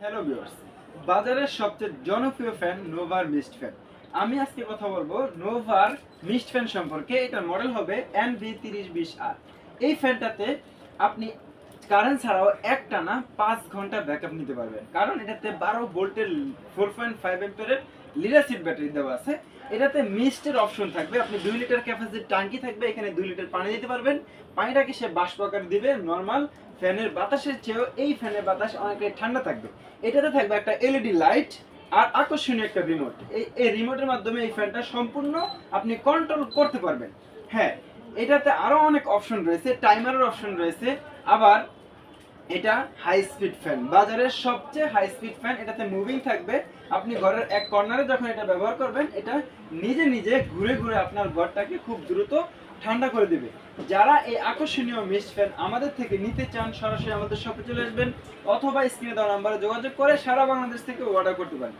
Hello viewers, বাজারের সবচেয়ে জনপ্রিয় ফ্যান নোভার মিস্ট ফ্যান। আমি আজকে কথা বলবো নোভার মিস্ট ফ্যান সম্পর্কে। এটার মডেল হবে NV3020R। এই ফ্যানটাতে আপনি কারেন্ট ছাড়াও একটানা 5 ঘন্টা ব্যাকআপ নিতে পারবেন, কারণ এটাতে 12 ভোল্টের 4.5 অ্যাম্পিয়ারের লিড অ্যাসিড ব্যাটারি দেওয়া আছে। এটাতে মিস্টের অপশন থাকবে, আপনি 2 লিটার ক্যাপাসিটির ট্যাঙ্কি থাকবে, এখানে 2 লিটার পানি দিতে পারবেন। পানিটাকে সে বাষ্প আকার দিবে। নর্মাল ফ্যানের বাতাসের চেয়েও এই ফ্যানের বাতাস অনেকটাই ঠান্ডা থাকবে। এটাতে থাকবে একটা এলইডি লাইট আর আকর্ষণীয় একটা রিমোট। এই রিমোটের মাধ্যমে এই ফ্যানটা সম্পূর্ণ আপনি কন্ট্রোল করতে পারবেন। হ্যাঁ, এটাতে আরো অনেক অপশন রয়েছে, টাইমারের অপশন রয়েছে। আবার এটা হাই স্পিড ফ্যান, বাজারের সবচেয়ে হাই স্পিড ফ্যান। এটাতে মুভিং থাকবে, আপনি ঘরের এক কর্নারে যখন এটা ব্যবহার করবেন, এটা নিজে নিজে ঘুরে ঘুরে আপনার ঘরটাকে খুব দ্রুত ঠান্ডা করে দিবে। যারা এই আকর্ষণীয় মিস্ট ফ্যান আমাদের থেকে নিতে চান, সরাসরি আমাদের শপে চলে আসবেন অথবা স্ক্রিনে দেওয়া নাম্বারে যোগাযোগ করে সারা বাংলাদেশ থেকে অর্ডার করতে পারেন।